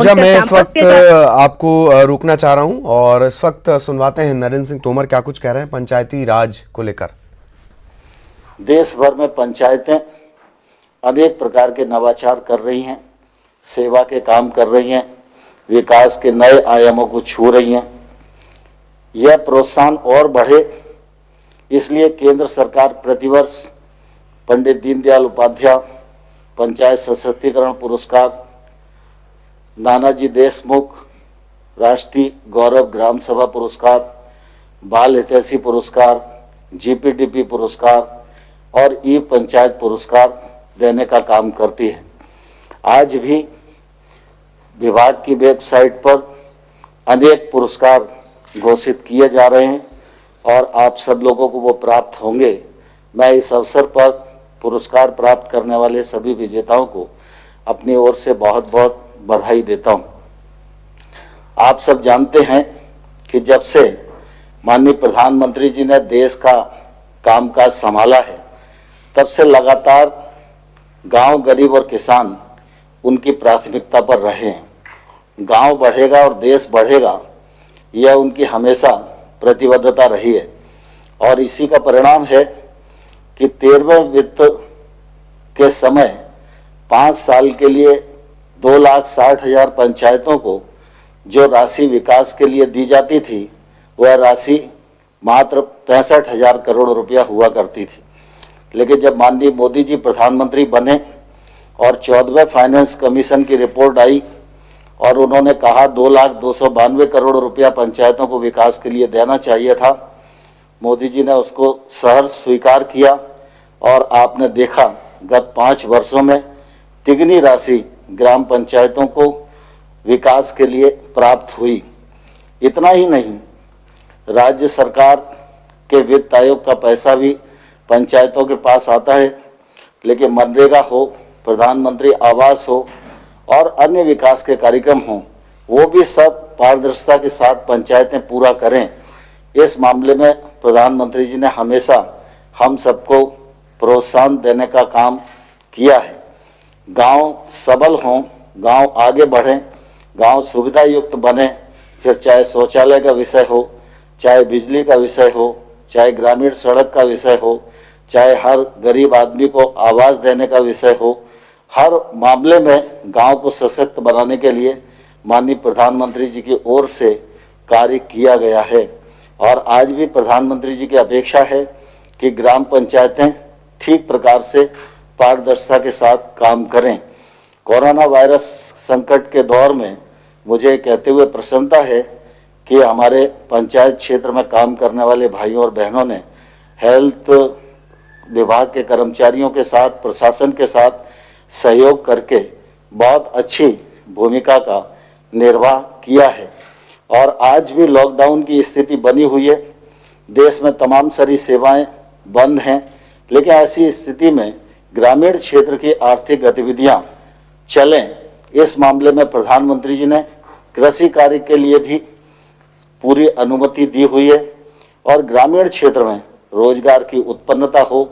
जब मैं इस वक्त आपको रोकना चाह रहा हूं और इस वक्त सुनवाते हैं नरेंद्र सिंह तोमर क्या कुछ कह रहे हैं पंचायती राज को लेकर। देश भर में पंचायतें अनेक प्रकार के नवाचार कर रही हैं, सेवा के काम कर रही हैं, विकास के नए आयामों को छू रही हैं। यह प्रोत्साहन और बढ़े इसलिए केंद्र सरकार प्रतिवर्ष पंडित दीनदयाल उपाध्याय पंचायत सशक्तिकरण पुरस्कार, नानाजी देशमुख राष्ट्रीय गौरव ग्राम सभा पुरस्कार, बाल हितैषी पुरस्कार, जीपीडीपी पुरस्कार और ई पंचायत पुरस्कार देने का काम करती है। आज भी विभाग की वेबसाइट पर अनेक पुरस्कार घोषित किए जा रहे हैं और आप सब लोगों को वो प्राप्त होंगे। मैं इस अवसर पर पुरस्कार प्राप्त करने वाले सभी विजेताओं को अपनी ओर से बहुत बहुत बधाई देता हूं। आप सब जानते हैं कि जब से माननीय प्रधानमंत्री जी ने देश का कामकाज संभाला है तब से लगातार गांव, गरीब और किसान उनकी प्राथमिकता पर रहे हैं। गांव बढ़ेगा और देश बढ़ेगा, यह उनकी हमेशा प्रतिबद्धता रही है और इसी का परिणाम है कि 13वें वित्त के समय 5 साल के लिए 2,60,000 पंचायतों को जो राशि विकास के लिए दी जाती थी वह राशि मात्र 65,000 करोड़ रुपया हुआ करती थी। लेकिन जब माननीय मोदी जी प्रधानमंत्री बने और 14वें फाइनेंस कमीशन की रिपोर्ट आई और उन्होंने कहा 2,02,92 करोड़ रुपया पंचायतों को विकास के लिए देना चाहिए था, मोदी जी ने उसको सहर्ष स्वीकार किया और आपने देखा गत 5 वर्षों में तिगनी राशि ग्राम पंचायतों को विकास के लिए प्राप्त हुई। इतना ही नहीं, राज्य सरकार के वित्त आयोग का पैसा भी पंचायतों के पास आता है, लेकिन मनरेगा हो, प्रधानमंत्री आवास हो और अन्य विकास के कार्यक्रम हो, वो भी सब पारदर्शिता के साथ पंचायतें पूरा करें। इस मामले में प्रधानमंत्री जी ने हमेशा हम सबको प्रोत्साहन देने का काम किया है। गांव सबल हों, गांव आगे बढ़ें, गांव सुविधा युक्त बने, फिर चाहे शौचालय का विषय हो, चाहे बिजली का विषय हो, चाहे ग्रामीण सड़क का विषय हो, चाहे हर गरीब आदमी को आवास देने का विषय हो, हर मामले में गांव को सशक्त बनाने के लिए माननीय प्रधानमंत्री जी की ओर से कार्य किया गया है। और आज भी प्रधानमंत्री जी की अपेक्षा है कि ग्राम पंचायतें ठीक प्रकार से पारदर्शिता के साथ काम करें। कोरोना वायरस संकट के दौर में मुझे कहते हुए प्रसन्नता है कि हमारे पंचायत क्षेत्र में काम करने वाले भाइयों और बहनों ने हेल्थ विभाग के कर्मचारियों के साथ, प्रशासन के साथ सहयोग करके बहुत अच्छी भूमिका का निर्वाह किया है। और आज भी लॉकडाउन की स्थिति बनी हुई है, देश में तमाम सारी सेवाएं बंद हैं, लेकिन ऐसी स्थिति में ग्रामीण क्षेत्र की आर्थिक गतिविधियां चलें, इस मामले में प्रधानमंत्री जी ने कृषि कार्य के लिए भी पूरी अनुमति दी हुई है और ग्रामीण क्षेत्र में रोजगार की उत्पन्नता हो,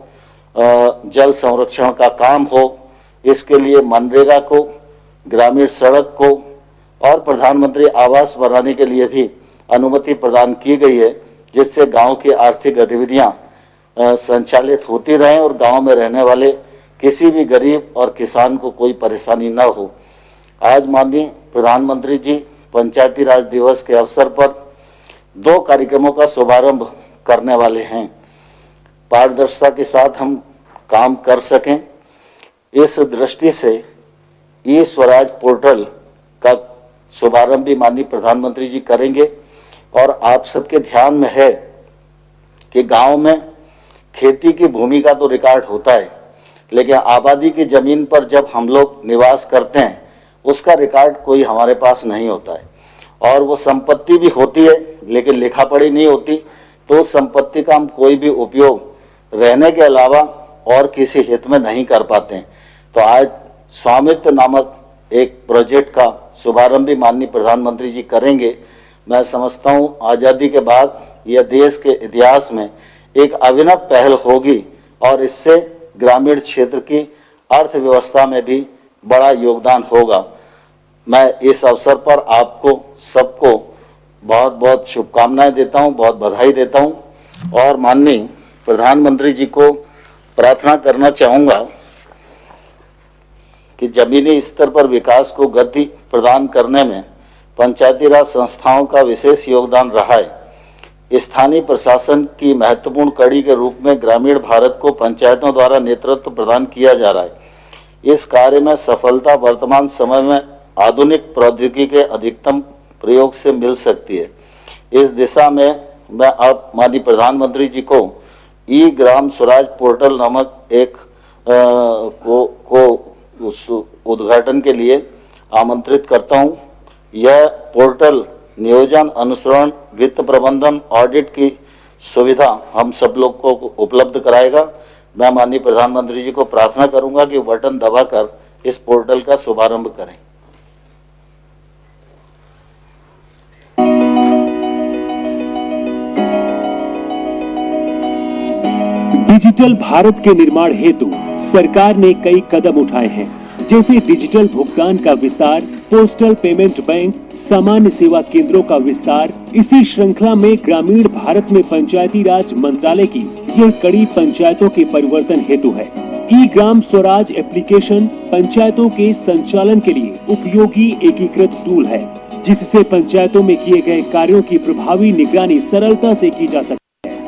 जल संरक्षण का काम हो, इसके लिए मनरेगा को, ग्रामीण सड़क को और प्रधानमंत्री आवास बनाने के लिए भी अनुमति प्रदान की गई है, जिससे गांव की आर्थिक गतिविधियां संचालित होती रहें और गांव में रहने वाले किसी भी गरीब और किसान को कोई परेशानी न हो। आज माननीय प्रधानमंत्री जी पंचायती राज दिवस के अवसर पर 2 कार्यक्रमों का शुभारंभ करने वाले हैं। पारदर्शिता के साथ हम काम कर सकें, इस दृष्टि से ई स्वराज पोर्टल का शुभारंभ भी माननीय प्रधानमंत्री जी करेंगे। और आप सबके ध्यान में है कि गांव में खेती की भूमि का तो रिकॉर्ड होता है, लेकिन आबादी की जमीन पर जब हम लोग निवास करते हैं उसका रिकॉर्ड कोई हमारे पास नहीं होता है। और वो संपत्ति भी होती है लेकिन लिखा पढ़ी नहीं होती, तो संपत्ति का हम कोई भी उपयोग रहने के अलावा और किसी हित में नहीं कर पाते हैं। तो आज स्वामित्व नामक एक प्रोजेक्ट का शुभारंभ भी माननीय प्रधानमंत्री जी करेंगे। मैं समझता हूं आजादी के बाद यह देश के इतिहास में एक अभिनव पहल होगी और इससे ग्रामीण क्षेत्र की अर्थव्यवस्था में भी बड़ा योगदान होगा। मैं इस अवसर पर आपको सबको बहुत बहुत शुभकामनाएं देता हूं, बहुत बधाई देता हूं और माननीय प्रधानमंत्री जी को प्रार्थना करना चाहूंगा कि जमीनी स्तर पर विकास को गति प्रदान करने में पंचायती राज संस्थाओं का विशेष योगदान रहा है। स्थानीय प्रशासन की महत्वपूर्ण कड़ी के रूप में ग्रामीण भारत को पंचायतों द्वारा नेतृत्व प्रदान किया जा रहा है। इस कार्य में सफलता वर्तमान समय में आधुनिक प्रौद्योगिकी के अधिकतम प्रयोग से मिल सकती है। इस दिशा में मैं अब माननीय प्रधानमंत्री जी को ई ग्राम स्वराज पोर्टल नामक एक उस उद्घाटन के लिए आमंत्रित करता हूं। यह पोर्टल नियोजन, अनुसरण, वित्त प्रबंधन, ऑडिट की सुविधा हम सब लोग को उपलब्ध कराएगा। मैं माननीय प्रधानमंत्री जी को प्रार्थना करूंगा कि बटन दबाकर इस पोर्टल का शुभारंभ करें। डिजिटल भारत के निर्माण हेतु सरकार ने कई कदम उठाए हैं, जैसे डिजिटल भुगतान का विस्तार, पोस्टल पेमेंट बैंक, सामान्य सेवा केंद्रों का विस्तार। इसी श्रृंखला में ग्रामीण भारत में पंचायती राज मंत्रालय की यह कड़ी पंचायतों के परिवर्तन हेतु है। ई ग्राम स्वराज एप्लीकेशन पंचायतों के संचालन के लिए उपयोगी एकीकृत टूल है, जिससे पंचायतों में किए गए कार्यों की प्रभावी निगरानी सरलता से की जा सकती है।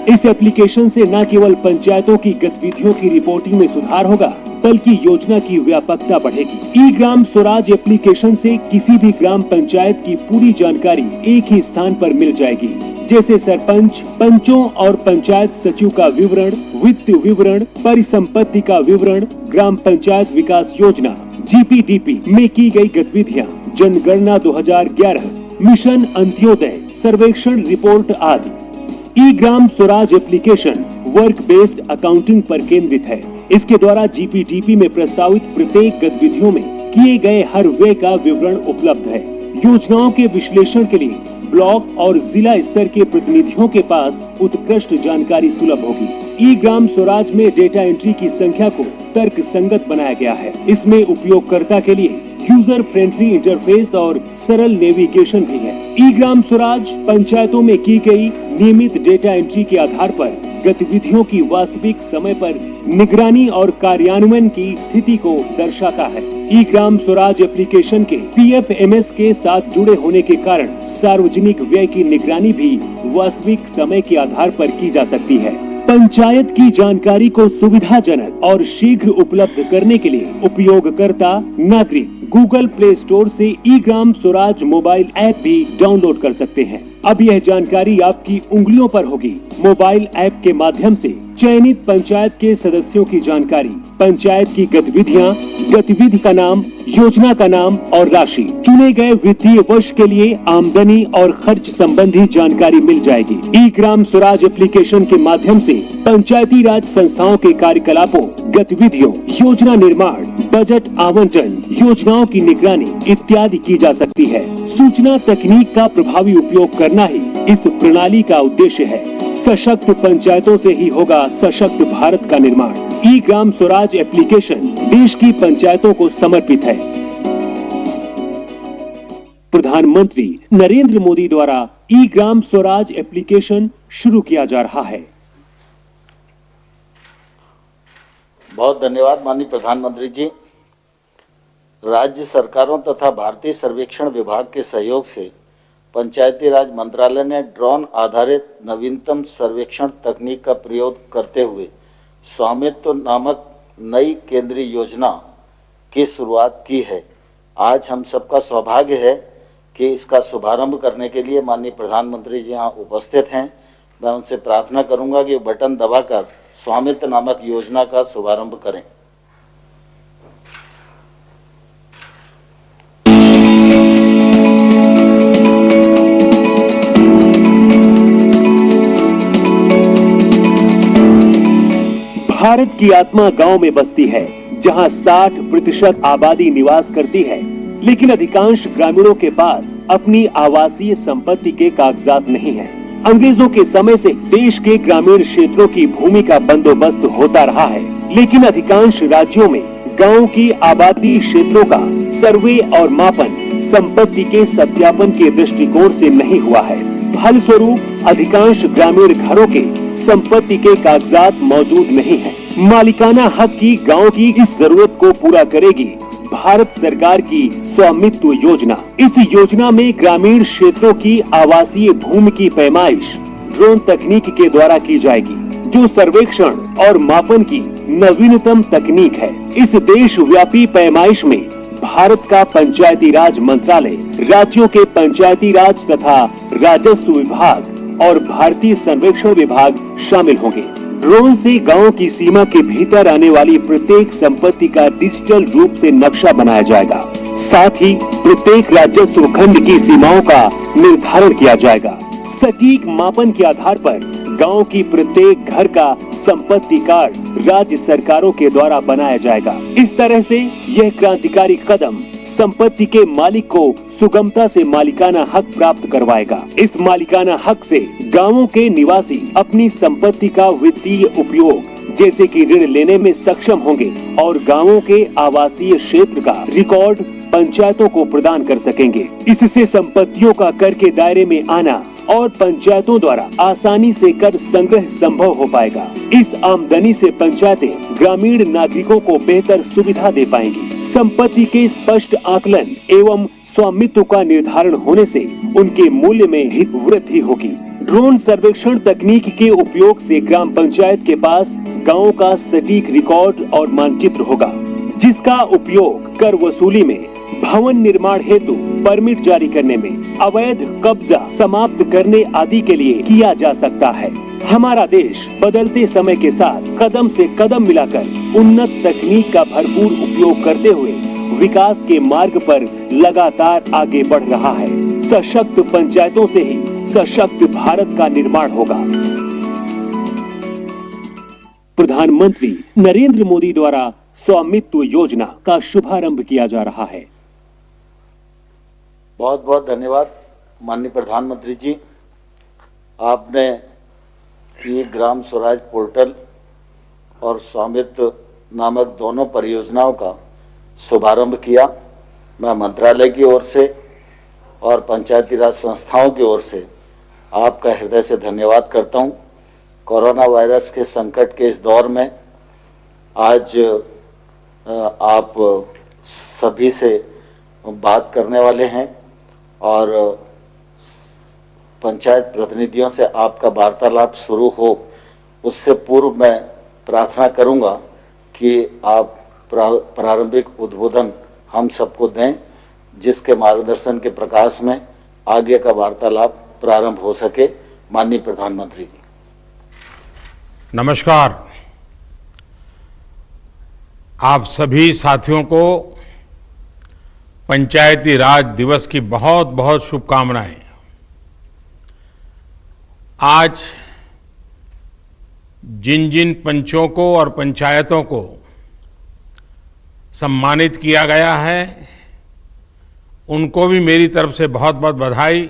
इस एप्लीकेशन से न केवल पंचायतों की गतिविधियों की रिपोर्टिंग में सुधार होगा, बल्कि योजना की व्यापकता बढ़ेगी। ई ग्राम स्वराज एप्लीकेशन से किसी भी ग्राम पंचायत की पूरी जानकारी एक ही स्थान पर मिल जाएगी, जैसे सरपंच, पंचों और पंचायत सचिव का विवरण, वित्त विवरण, परिसंपत्ति का विवरण, ग्राम पंचायत विकास योजना GPDP में की गई गतिविधियाँ, जनगणना 2011, मिशन अंत्योदय, सर्वेक्षण रिपोर्ट आदि। E Gram Swaraj application work based accounting पर केंद्रित है। इसके द्वारा GPDP में प्रस्तावित प्रत्येक गतिविधियों में किए गए हर व्यय का विवरण उपलब्ध है। योजनाओं के विश्लेषण के लिए ब्लॉक और जिला स्तर के प्रतिनिधियों के पास उत्कृष्ट जानकारी सुलभ होगी। ई ग्राम स्वराज में डेटा एंट्री की संख्या को तर्क संगत बनाया गया है। इसमें उपयोगकर्ता के लिए यूजर फ्रेंडली इंटरफेस और सरल नेविगेशन भी है। ई ग्राम स्वराज पंचायतों में की गई नियमित डेटा एंट्री के आधार पर गतिविधियों की वास्तविक समय पर निगरानी और कार्यान्वयन की स्थिति को दर्शाता है। ई ग्राम स्वराज एप्लीकेशन के PFMS के साथ जुड़े होने के कारण सार्वजनिक व्यय की निगरानी भी वास्तविक समय के आधार पर की जा सकती है। पंचायत की जानकारी को सुविधाजनक और शीघ्र उपलब्ध करने के लिए उपयोगकर्ता नागरिक गूगल प्ले स्टोर से ई ग्राम स्वराज मोबाइल ऐप भी डाउनलोड कर सकते हैं। अब यह जानकारी आपकी उंगलियों पर होगी। मोबाइल ऐप के माध्यम से चयनित पंचायत के सदस्यों की जानकारी, पंचायत की गतिविधियां, गतिविधि का नाम, योजना का नाम और राशि, चुने गए वित्तीय वर्ष के लिए आमदनी और खर्च संबंधी जानकारी मिल जाएगी। ई ग्राम स्वराज एप्लीकेशन के माध्यम से पंचायती राज संस्थाओं के कार्यकलापों, गतिविधियों, योजना निर्माण, बजट आवंटन, योजनाओं की निगरानी इत्यादि की जा सकती है। सूचना तकनीक का प्रभावी उपयोग करना ही इस प्रणाली का उद्देश्य है। सशक्त पंचायतों से ही होगा सशक्त भारत का निर्माण। ई ग्राम स्वराज एप्लीकेशन देश की पंचायतों को समर्पित है। प्रधानमंत्री नरेंद्र मोदी द्वारा ई ग्राम स्वराज एप्लीकेशन शुरू किया जा रहा है। बहुत धन्यवाद माननीय प्रधानमंत्री जी। राज्य सरकारों तथा भारतीय सर्वेक्षण विभाग के सहयोग से पंचायती राज मंत्रालय ने ड्रोन आधारित नवीनतम सर्वेक्षण तकनीक का प्रयोग करते हुए स्वामित्व नामक नई केंद्रीय योजना की शुरुआत की है। आज हम सबका सौभाग्य है कि इसका शुभारंभ करने के लिए माननीय प्रधानमंत्री जी यहाँ उपस्थित हैं। मैं उनसे प्रार्थना करूंगा कि बटन दबाकर स्वामित्व नामक योजना का शुभारंभ करें। भारत की आत्मा गांव में बसती है, जहां 60% आबादी निवास करती है, लेकिन अधिकांश ग्रामीणों के पास अपनी आवासीय संपत्ति के कागजात नहीं है। अंग्रेजों के समय से देश के ग्रामीण क्षेत्रों की भूमि का बंदोबस्त होता रहा है, लेकिन अधिकांश राज्यों में गांव की आबादी क्षेत्रों का सर्वे और मापन संपत्ति के सत्यापन के दृष्टिकोण से नहीं हुआ है। फलस्वरूप अधिकांश ग्रामीण घरों के संपत्ति के कागजात मौजूद नहीं है। मालिकाना हक की गांव की इस जरूरत को पूरा करेगी भारत सरकार की स्वामित्व योजना। इस योजना में ग्रामीण क्षेत्रों की आवासीय भूमि की पैमाइश ड्रोन तकनीक के द्वारा की जाएगी, जो सर्वेक्षण और मापन की नवीनतम तकनीक है। इस देशव्यापी पैमाइश में भारत का पंचायती राज मंत्रालय, राज्यों के पंचायती राज तथा राजस्व विभाग और भारतीय सर्वेक्षण विभाग शामिल होंगे। ड्रोन से गांव की सीमा के भीतर आने वाली प्रत्येक संपत्ति का डिजिटल रूप से नक्शा बनाया जाएगा। साथ ही प्रत्येक राजस्व खंड की सीमाओं का निर्धारण किया जाएगा। सटीक मापन के आधार पर गांव की प्रत्येक घर का संपत्ति कार्ड राज्य सरकारों के द्वारा बनाया जाएगा। इस तरह से यह क्रांतिकारी कदम संपत्ति के मालिक को सुगमता से मालिकाना हक प्राप्त करवाएगा। इस मालिकाना हक से गांवों के निवासी अपनी संपत्ति का वित्तीय उपयोग जैसे कि ऋण लेने में सक्षम होंगे और गांवों के आवासीय क्षेत्र का रिकॉर्ड पंचायतों को प्रदान कर सकेंगे। इससे संपत्तियों का कर के दायरे में आना और पंचायतों द्वारा आसानी से कर संग्रह संभव हो पाएगा। इस आमदनी से पंचायतें ग्रामीण नागरिकों को बेहतर सुविधा दे पाएंगी। संपत्ति के स्पष्ट आकलन एवं स्वामित्व का निर्धारण होने से उनके मूल्य में ही वृद्धि होगी। ड्रोन सर्वेक्षण तकनीक के उपयोग से ग्राम पंचायत के पास गांव का सटीक रिकॉर्ड और मानचित्र होगा, जिसका उपयोग कर वसूली में, भवन निर्माण हेतु परमिट जारी करने में, अवैध कब्जा समाप्त करने आदि के लिए किया जा सकता है। हमारा देश बदलते समय के साथ कदम से कदम मिलाकर उन्नत तकनीक का भरपूर उपयोग करते हुए विकास के मार्ग पर लगातार आगे बढ़ रहा है। सशक्त पंचायतों से ही सशक्त भारत का निर्माण होगा। प्रधानमंत्री नरेंद्र मोदी द्वारा स्वामित्व योजना का शुभारंभ किया जा रहा है। बहुत बहुत धन्यवाद माननीय प्रधानमंत्री जी। आपने ये ग्राम स्वराज पोर्टल और स्वामित्व नामक दोनों परियोजनाओं का शुभारंभ किया। मैं मंत्रालय की ओर से और पंचायती राज संस्थाओं की ओर से आपका हृदय से धन्यवाद करता हूं। कोरोना वायरस के संकट के इस दौर में आज आप सभी से बात करने वाले हैं और पंचायत प्रतिनिधियों से आपका वार्तालाप शुरू हो, उससे पूर्व मैं प्रार्थना करूंगा कि आप प्रारंभिक उद्बोधन हम सबको दें, जिसके मार्गदर्शन के प्रकाश में आगे का वार्तालाप प्रारंभ हो सके। माननीय प्रधानमंत्री जी। नमस्कार। आप सभी साथियों को पंचायती राज दिवस की बहुत बहुत शुभकामनाएं। आज जिन जिन पंचों को और पंचायतों को सम्मानित किया गया है, उनको भी मेरी तरफ से बहुत बहुत बधाई।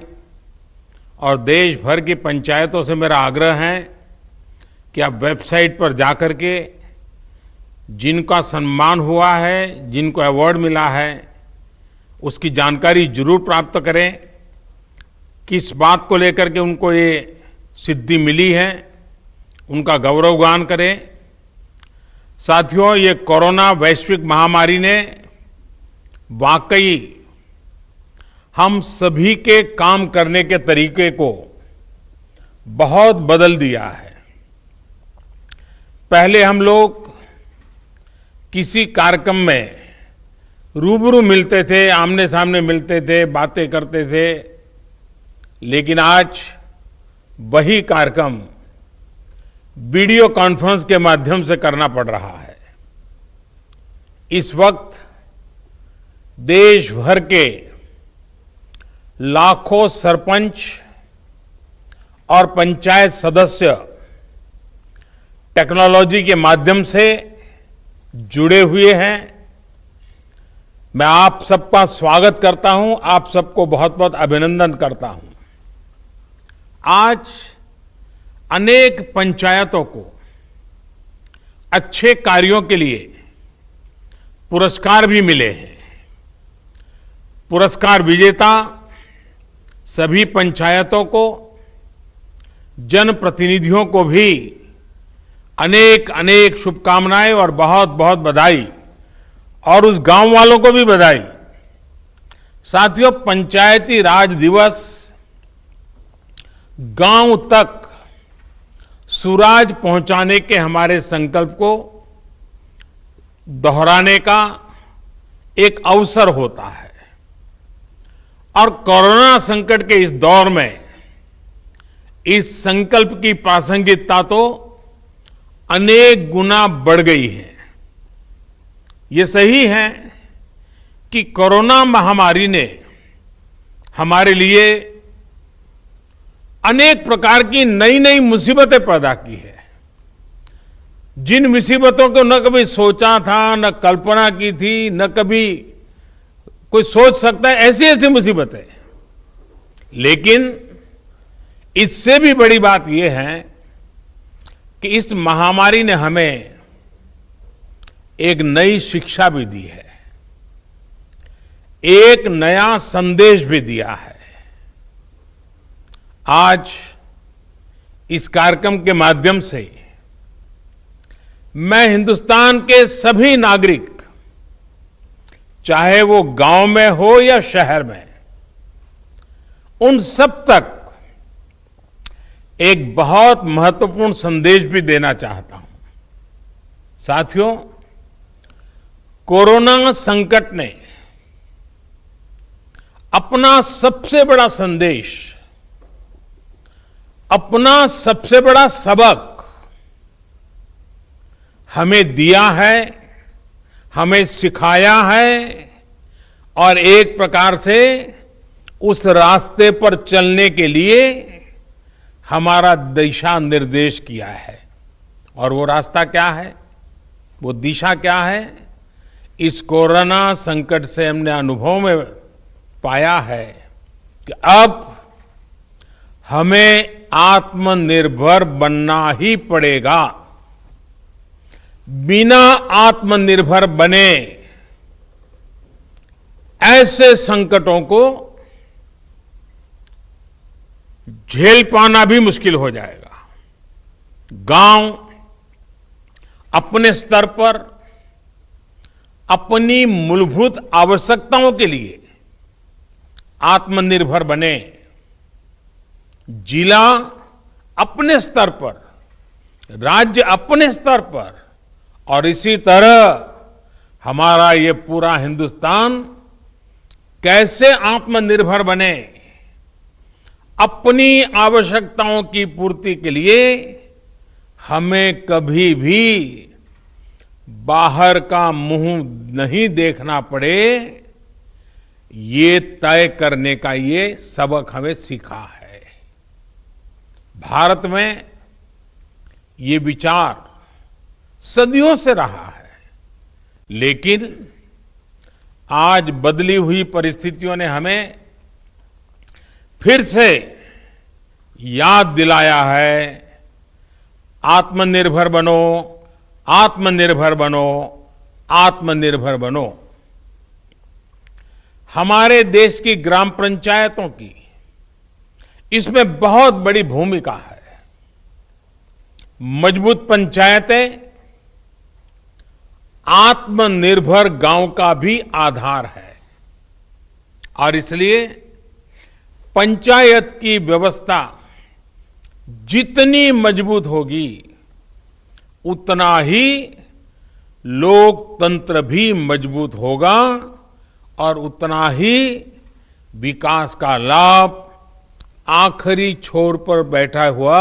और देश भर की पंचायतों से मेरा आग्रह है कि आप वेबसाइट पर जाकर के जिनका सम्मान हुआ है, जिनको अवार्ड मिला है, उसकी जानकारी जरूर प्राप्त करें। किस बात को लेकर के उनको ये सिद्धि मिली है, उनका गौरवगान करें। साथियों, ये कोरोना वैश्विक महामारी ने वाकई हम सभी के काम करने के तरीके को बहुत बदल दिया है। पहले हम लोग किसी कार्यक्रम में रूबरू मिलते थे, आमने सामने मिलते थे, बातें करते थे, लेकिन आज वही कार्यक्रम वीडियो कॉन्फ्रेंस के माध्यम से करना पड़ रहा है। इस वक्त देश भर के लाखों सरपंच और पंचायत सदस्य टेक्नोलॉजी के माध्यम से जुड़े हुए हैं। मैं आप सबका स्वागत करता हूं, आप सबको बहुत बहुत अभिनंदन करता हूं। आज अनेक पंचायतों को अच्छे कार्यों के लिए पुरस्कार भी मिले हैं। पुरस्कार विजेता सभी पंचायतों को, जनप्रतिनिधियों को भी अनेक अनेक शुभकामनाएं और बहुत बहुत बधाई, और उस गांव वालों को भी बधाई। साथियों, पंचायती राज दिवस गांव तक सुराज पहुंचाने के हमारे संकल्प को दोहराने का एक अवसर होता है, और कोरोना संकट के इस दौर में इस संकल्प की प्रासंगिकता तो अनेक गुना बढ़ गई है। ये सही है कि कोरोना महामारी ने हमारे लिए अनेक प्रकार की नई नई मुसीबतें पैदा की है। जिन मुसीबतों को न कभी सोचा था, न कल्पना की थी, न कभी कोई सोच सकता है, ऐसी ऐसी मुसीबतें। लेकिन इससे भी बड़ी बात यह है कि इस महामारी ने हमें एक नई शिक्षा भी दी है, एक नया संदेश भी दिया है। आज इस कार्यक्रम के माध्यम से मैं हिंदुस्तान के सभी नागरिक, चाहे वो गांव में हो या शहर में, उन सब तक एक बहुत महत्वपूर्ण संदेश भी देना चाहता हूं। साथियों, कोरोना संकट ने अपना सबसे बड़ा संदेश, अपना सबसे बड़ा सबक हमें दिया है, हमें सिखाया है, और एक प्रकार से उस रास्ते पर चलने के लिए हमारा दिशा निर्देश किया है। और वो रास्ता क्या है, वो दिशा क्या है? इस कोरोना संकट से हमने अनुभव में पाया है कि अब हमें आत्मनिर्भर बनना ही पड़ेगा। बिना आत्मनिर्भर बने ऐसे संकटों को झेल पाना भी मुश्किल हो जाएगा। गांव अपने स्तर पर अपनी मूलभूत आवश्यकताओं के लिए आत्मनिर्भर बने, जिला अपने स्तर पर, राज्य अपने स्तर पर, और इसी तरह हमारा ये पूरा हिंदुस्तान कैसे आत्मनिर्भर बने, अपनी आवश्यकताओं की पूर्ति के लिए हमें कभी भी बाहर का मुंह नहीं देखना पड़े, ये तय करने का ये सबक हमें सीखा है। भारत में ये विचार सदियों से रहा है, लेकिन आज बदली हुई परिस्थितियों ने हमें फिर से याद दिलाया है, आत्मनिर्भर बनो, आत्मनिर्भर बनो, आत्मनिर्भर बनो। हमारे देश की ग्राम पंचायतों की इसमें बहुत बड़ी भूमिका है। मजबूत पंचायतें आत्मनिर्भर गांव का भी आधार है, और इसलिए पंचायत की व्यवस्था जितनी मजबूत होगी, उतना ही लोकतंत्र भी मजबूत होगा, और उतना ही विकास का लाभ आखिरी छोर पर बैठा हुआ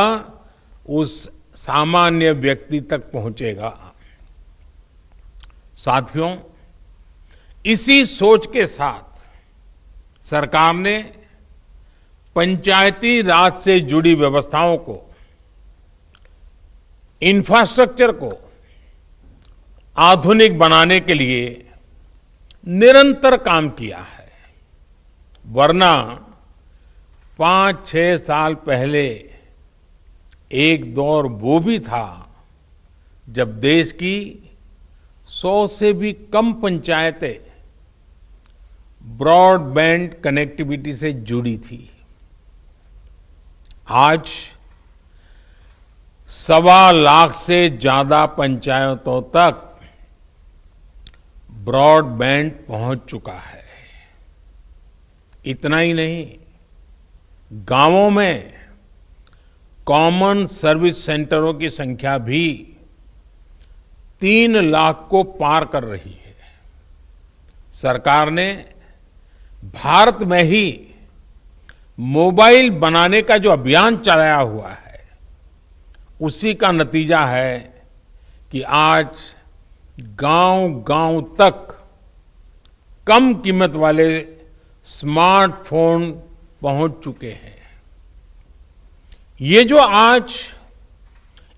उस सामान्य व्यक्ति तक पहुंचेगा। साथियों, इसी सोच के साथ सरकार ने पंचायती राज से जुड़ी व्यवस्थाओं को, इंफ्रास्ट्रक्चर को आधुनिक बनाने के लिए निरंतर काम किया है। वरना 5-6 साल पहले एक दौर वो भी था जब देश की 100 से भी कम पंचायतें ब्रॉडबैंड कनेक्टिविटी से जुड़ी थी। आज 1.25 लाख से ज्यादा पंचायतों तक ब्रॉडबैंड पहुंच चुका है। इतना ही नहीं, गांवों में कॉमन सर्विस सेंटरों की संख्या भी 3 लाख को पार कर रही है। सरकार ने भारत में ही मोबाइल बनाने का जो अभियान चलाया हुआ है, उसी का नतीजा है कि आज गांव-गांव तक कम कीमत वाले स्मार्टफोन पहुंच चुके हैं। ये जो आज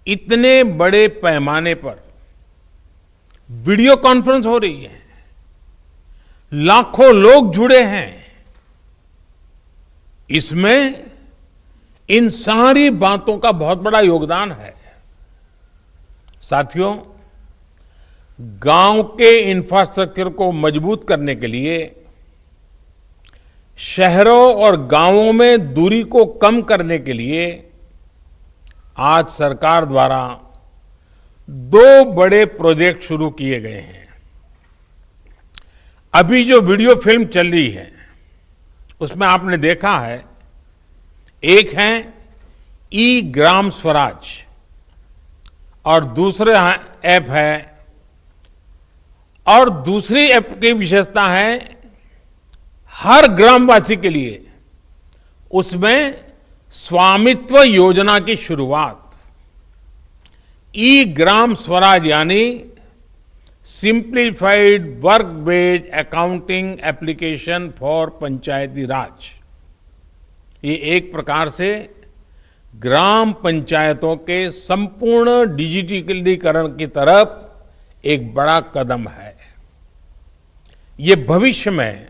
इतने बड़े पैमाने पर वीडियो कॉन्फ्रेंस हो रही है, लाखों लोग जुड़े हैं, इसमें इन सारी बातों का बहुत बड़ा योगदान है। साथियों, गांव के इंफ्रास्ट्रक्चर को मजबूत करने के लिए, शहरों और गांवों में दूरी को कम करने के लिए आज सरकार द्वारा 2 बड़े प्रोजेक्ट शुरू किए गए हैं। अभी जो वीडियो फिल्म चल रही है, उसमें आपने देखा है, एक है ई ग्राम स्वराज और दूसरा ऐप है, और दूसरी ऐप की विशेषता है हर ग्रामवासी के लिए उसमें स्वामित्व योजना की शुरुआत। ई ग्राम स्वराज यानी simplified work based accounting application for Panchayati Raj. ये एक प्रकार से ग्राम पंचायतों के संपूर्ण डिजिटलीकरण की तरफ एक बड़ा कदम है। ये भविष्य में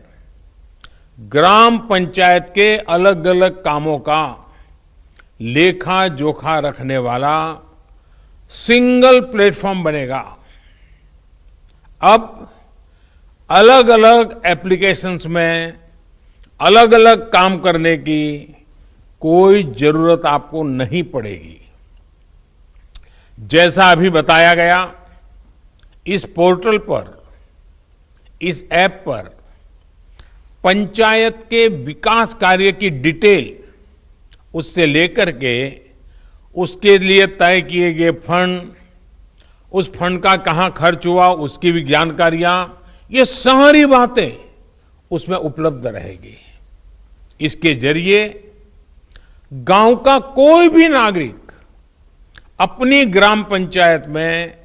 ग्राम पंचायत के अलग अलग कामों का लेखा जोखा रखने वाला सिंगल प्लेटफॉर्म बनेगा। अब अलग अलग एप्लीकेशंस में अलग अलग काम करने की कोई जरूरत आपको नहीं पड़ेगी। जैसा अभी बताया गया, इस पोर्टल पर, इस ऐप पर पंचायत के विकास कार्य की डिटेल, उससे लेकर के उसके लिए तय किए गए फंड, उस फंड का कहां खर्च हुआ, उसकी भी जानकारियां, ये सारी बातें उसमें उपलब्ध रहेगी। इसके जरिए गांव का कोई भी नागरिक अपनी ग्राम पंचायत में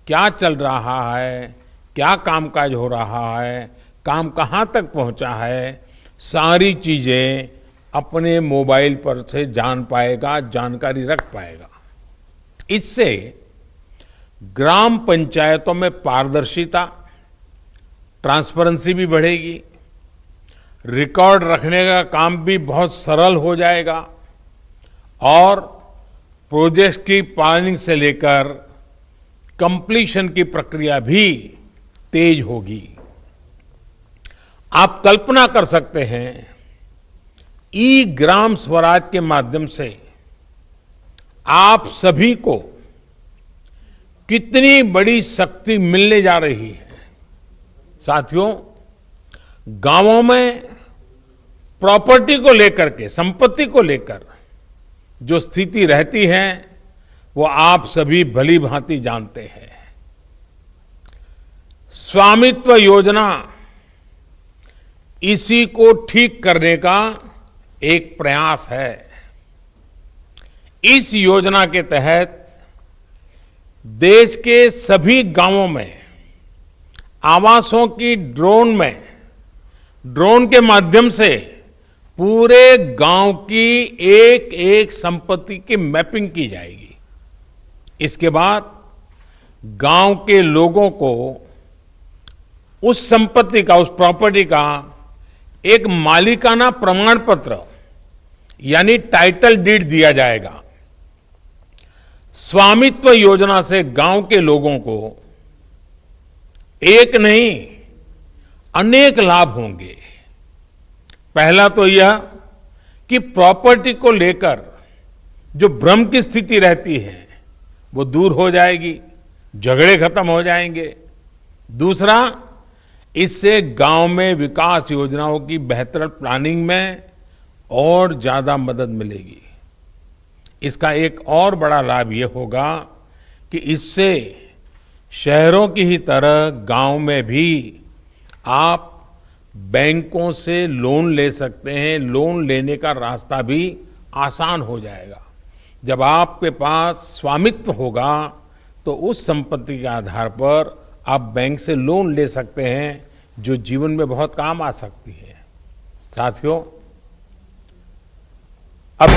क्या चल रहा है, क्या कामकाज हो रहा है, काम कहां तक पहुंचा है, सारी चीजें अपने मोबाइल पर से जान पाएगा, जानकारी रख पाएगा। इससे ग्राम पंचायतों में पारदर्शिता, ट्रांसपेरेंसी भी बढ़ेगी, रिकॉर्ड रखने का काम भी बहुत सरल हो जाएगा और प्रोजेक्ट की प्लानिंग से लेकर कंप्लीशन की प्रक्रिया भी तेज होगी। आप कल्पना कर सकते हैं, ई ग्राम स्वराज के माध्यम से आप सभी को कितनी बड़ी शक्ति मिलने जा रही है। साथियों, गांवों में प्रॉपर्टी को लेकर के, संपत्ति को लेकर जो स्थिति रहती है, वो आप सभी भली भांति जानते हैं। स्वामित्व योजना इसी को ठीक करने का एक प्रयास है। इस योजना के तहत देश के सभी गांवों में आवासों की ड्रोन के माध्यम से पूरे गांव की एक एक संपत्ति की मैपिंग की जाएगी। इसके बाद गांव के लोगों को उस संपत्ति का, उस प्रॉपर्टी का एक मालिकाना प्रमाण पत्र यानी टाइटल डीड दिया जाएगा। स्वामित्व योजना से गांव के लोगों को एक नहीं, अनेक लाभ होंगे। पहला तो यह कि प्रॉपर्टी को लेकर जो भ्रम की स्थिति रहती है वो दूर हो जाएगी, झगड़े खत्म हो जाएंगे। दूसरा, इससे गांव में विकास योजनाओं की बेहतर प्लानिंग में और ज्यादा मदद मिलेगी। इसका एक और बड़ा लाभ ये होगा कि इससे शहरों की ही तरह गांव में भी आप बैंकों से लोन ले सकते हैं। लोन लेने का रास्ता भी आसान हो जाएगा। जब आपके पास स्वामित्व होगा तो उस संपत्ति के आधार पर आप बैंक से लोन ले सकते हैं, जो जीवन में बहुत काम आ सकती है। साथियों, अब